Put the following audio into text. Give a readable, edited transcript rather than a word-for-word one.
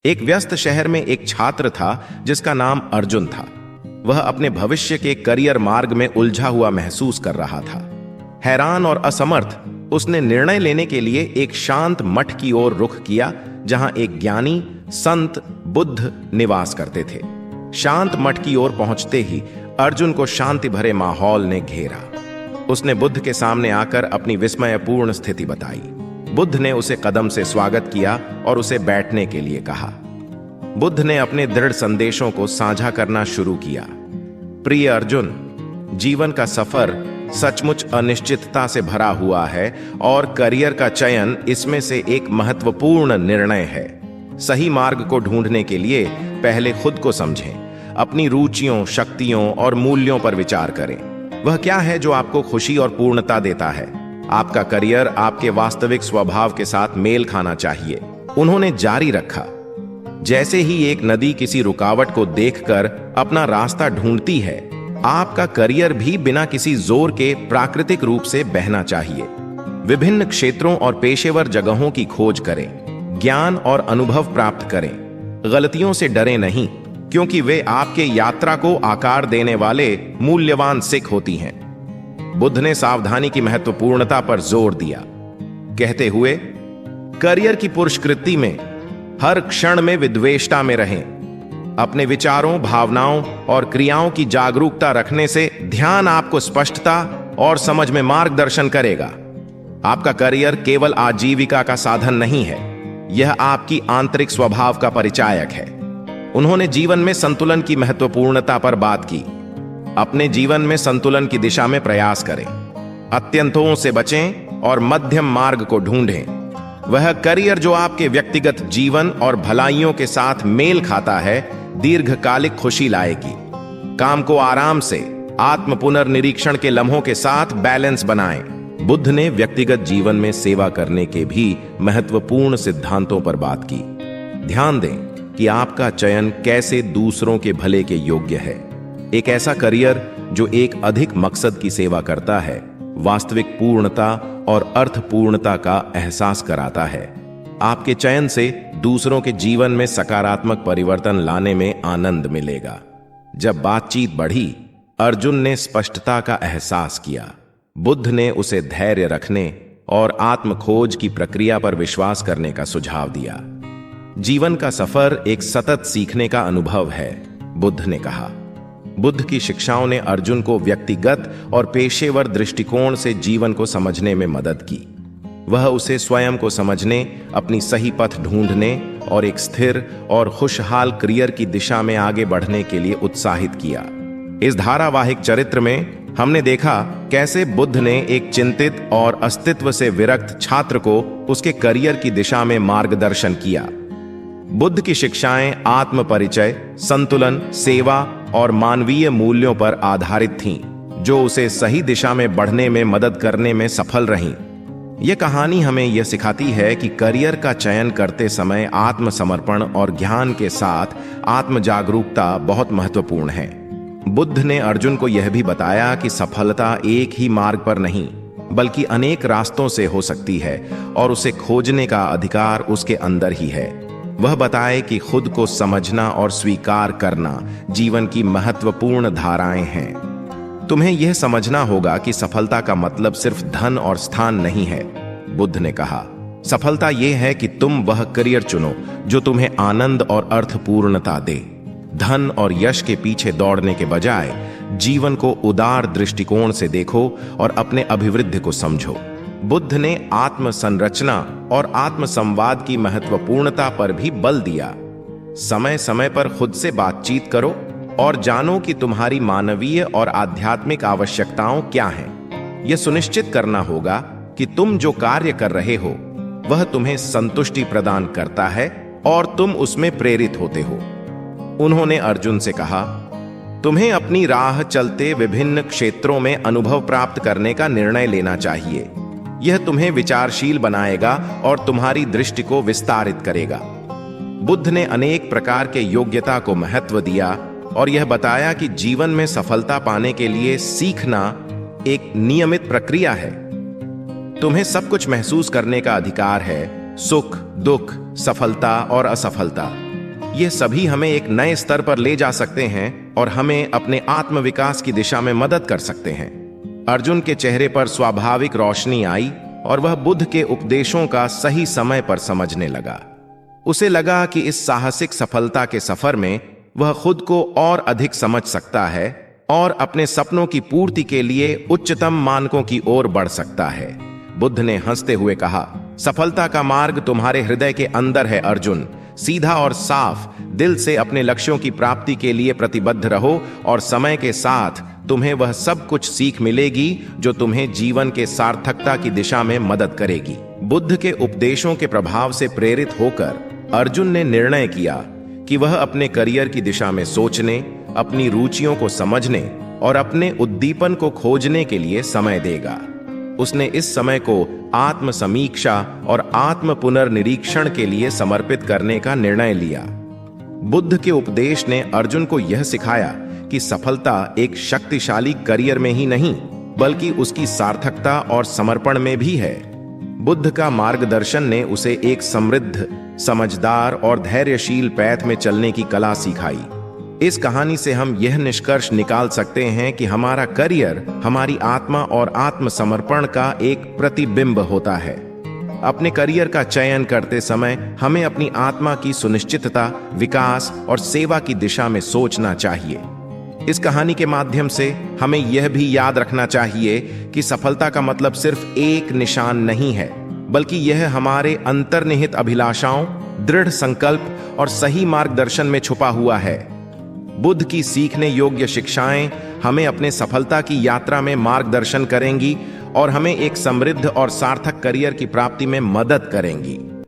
एक व्यस्त शहर में एक छात्र था जिसका नाम अर्जुन था। वह अपने भविष्य के करियर मार्ग में उलझा हुआ महसूस कर रहा था। हैरान और असमर्थ, उसने निर्णय लेने के लिए एक शांत मठ की ओर रुख किया जहां एक ज्ञानी संत बुद्ध निवास करते थे। शांत मठ की ओर पहुंचते ही अर्जुन को शांति भरे माहौल ने घेरा। उसने बुद्ध के सामने आकर अपनी विस्मयपूर्ण स्थिति बताई। बुद्ध ने उसे कदम से स्वागत किया और उसे बैठने के लिए कहा। बुद्ध ने अपने दृढ़ संदेशों को साझा करना शुरू किया। प्रिय अर्जुन, जीवन का सफर सचमुच अनिश्चितता से भरा हुआ है और करियर का चयन इसमें से एक महत्वपूर्ण निर्णय है। सही मार्ग को ढूंढने के लिए पहले खुद को समझें, अपनी रुचियों, शक्तियों और मूल्यों पर विचार करें। वह क्या है जो आपको खुशी और पूर्णता देता है? आपका करियर आपके वास्तविक स्वभाव के साथ मेल खाना चाहिए। उन्होंने जारी रखा, जैसे ही एक नदी किसी रुकावट को देखकर अपना रास्ता ढूंढती है, आपका करियर भी बिना किसी जोर के प्राकृतिक रूप से बहना चाहिए। विभिन्न क्षेत्रों और पेशेवर जगहों की खोज करें, ज्ञान और अनुभव प्राप्त करें। गलतियों से डरे नहीं, क्योंकि वे आपके यात्रा को आकार देने वाले मूल्यवान सीख होती हैं। बुद्ध ने सावधानी की महत्वपूर्णता पर जोर दिया, कहते हुए, करियर की पुरुषकृति में हर क्षण में विद्वेषता में रहें। अपने विचारों, भावनाओं और क्रियाओं की जागरूकता रखने से ध्यान आपको स्पष्टता और समझ में मार्गदर्शन करेगा। आपका करियर केवल आजीविका का साधन नहीं है, यह आपकी आंतरिक स्वभाव का परिचायक है। उन्होंने जीवन में संतुलन की महत्वपूर्णता पर बात की। अपने जीवन में संतुलन की दिशा में प्रयास करें, अत्यंतों से बचें और मध्यम मार्ग को ढूंढें। वह करियर जो आपके व्यक्तिगत जीवन और भलाइयों के साथ मेल खाता है, दीर्घकालिक खुशी लाएगी। काम को आराम से, आत्म पुनर्निरीक्षण के लम्हों के साथ बैलेंस बनाएं। बुद्ध ने व्यक्तिगत जीवन में सेवा करने के भी महत्वपूर्ण सिद्धांतों पर बात की। ध्यान दें कि आपका चयन कैसे दूसरों के भले के योग्य है। एक ऐसा करियर जो एक अधिक मकसद की सेवा करता है, वास्तविक पूर्णता और अर्थपूर्णता का एहसास कराता है। आपके चयन से दूसरों के जीवन में सकारात्मक परिवर्तन लाने में आनंद मिलेगा। जब बातचीत बढ़ी, अर्जुन ने स्पष्टता का एहसास किया। बुद्ध ने उसे धैर्य रखने और आत्मखोज की प्रक्रिया पर विश्वास करने का सुझाव दिया। जीवन का सफर एक सतत सीखने का अनुभव है, बुद्ध ने कहा। बुद्ध की शिक्षाओं ने अर्जुन को व्यक्तिगत और पेशेवर दृष्टिकोण से जीवन को समझने में मदद की। वह उसे स्वयं को समझने, अपनी सही पथ ढूंढने और एक स्थिर और खुशहाल करियर की दिशा में आगे बढ़ने के लिए उत्साहित किया। इस धारावाहिक चरित्र में हमने देखा कैसे बुद्ध ने एक चिंतित और अस्तित्व से विरक्त छात्र को उसके करियर की दिशा में मार्गदर्शन किया। बुद्ध की शिक्षाएं आत्म परिचय, संतुलन, सेवा और मानवीय मूल्यों पर आधारित थीं, जो उसे सही दिशा में बढ़ने में मदद करने में सफल रहीं। यह कहानी हमें यह सिखाती है कि करियर का चयन करते समय आत्मसमर्पण और ज्ञान के साथ आत्म जागरूकता बहुत महत्वपूर्ण है। बुद्ध ने अर्जुन को यह भी बताया कि सफलता एक ही मार्ग पर नहीं, बल्कि अनेक रास्तों से हो सकती है और उसे खोजने का अधिकार उसके अंदर ही है। वह बताए कि खुद को समझना और स्वीकार करना जीवन की महत्वपूर्ण धाराएं हैं। तुम्हें यह समझना होगा कि सफलता का मतलब सिर्फ धन और स्थान नहीं है, बुद्ध ने कहा। सफलता यह है कि तुम वह करियर चुनो जो तुम्हें आनंद और अर्थपूर्णता दे। धन और यश के पीछे दौड़ने के बजाय जीवन को उदार दृष्टिकोण से देखो और अपने अभिवृद्धि को समझो। बुद्ध ने आत्म संरचना और आत्म संवाद की महत्वपूर्णता पर भी बल दिया। समय समय पर खुद से बातचीत करो और जानो कि तुम्हारी मानवीय और आध्यात्मिक आवश्यकताओं क्या हैं। यह सुनिश्चित करना होगा कि तुम जो कार्य कर रहे हो वह तुम्हें संतुष्टि प्रदान करता है और तुम उसमें प्रेरित होते हो। उन्होंने अर्जुन से कहा, तुम्हें अपनी राह चलते विभिन्न क्षेत्रों में अनुभव प्राप्त करने का निर्णय लेना चाहिए। यह तुम्हें विचारशील बनाएगा और तुम्हारी दृष्टि को विस्तारित करेगा। बुद्ध ने अनेक प्रकार के योग्यता को महत्व दिया और यह बताया कि जीवन में सफलता पाने के लिए सीखना एक नियमित प्रक्रिया है। तुम्हें सब कुछ महसूस करने का अधिकार है, सुख, दुख, सफलता और असफलता। ये सभी हमें एक नए स्तर पर ले जा सकते हैं और हमें अपने आत्मविकास की दिशा में मदद कर सकते हैं। अर्जुन के चेहरे पर स्वाभाविक रोशनी आई और वह बुद्ध के उपदेशों का सही समय पर समझने लगा। उसे लगा कि इस साहसिक सफलता के सफर में वह खुद को और अधिक समझ सकता है और अपने सपनों की पूर्ति के लिए उच्चतम मानकों की ओर बढ़ सकता है। बुद्ध ने हंसते हुए कहा, सफलता का मार्ग तुम्हारे हृदय के अंदर है अर्जुन। सीधा और साफ दिल से अपने लक्ष्यों की प्राप्ति के लिए प्रतिबद्ध रहो और समय के साथ तुम्हें वह सब कुछ सीख मिलेगी जो तुम्हें जीवन के सार्थकता की दिशा में मदद करेगी। बुद्ध के उपदेशों के प्रभाव से प्रेरित होकर अर्जुन ने निर्णय किया कि वह अपने करियर की दिशा में सोचने, अपनी रुचियों को समझने और अपने उद्दीपन को खोजने के लिए समय देगा। उसने इस समय को आत्म समीक्षा और आत्म पुनर्निरीक्षण के लिए समर्पित करने का निर्णय लिया। बुद्ध के उपदेश ने अर्जुन को यह सिखाया कि सफलता एक शक्तिशाली करियर में ही नहीं बल्कि उसकी सार्थकता और समर्पण में भी है। बुद्ध का मार्गदर्शन ने उसे एक समृद्ध, समझदार और धैर्यशील पैठ में चलने की कला सिखाई। इस कहानी से हम यह निष्कर्ष निकाल सकते हैं कि हमारा करियर हमारी आत्मा और आत्मसमर्पण का एक प्रतिबिंब होता है। अपने करियर का चयन करते समय हमें अपनी आत्मा की सुनिश्चितता, विकास और सेवा की दिशा में सोचना चाहिए। इस कहानी के माध्यम से हमें यह भी याद रखना चाहिए कि सफलता का मतलब सिर्फ एक निशान नहीं है, बल्कि यह हमारे अंतर्निहित अभिलाषाओं, दृढ़ संकल्प और सही मार्गदर्शन में छुपा हुआ है। बुद्ध की सीखने योग्य शिक्षाएं हमें अपने सफलता की यात्रा में मार्गदर्शन करेंगी और हमें एक समृद्ध और सार्थक करियर की प्राप्ति में मदद करेंगी।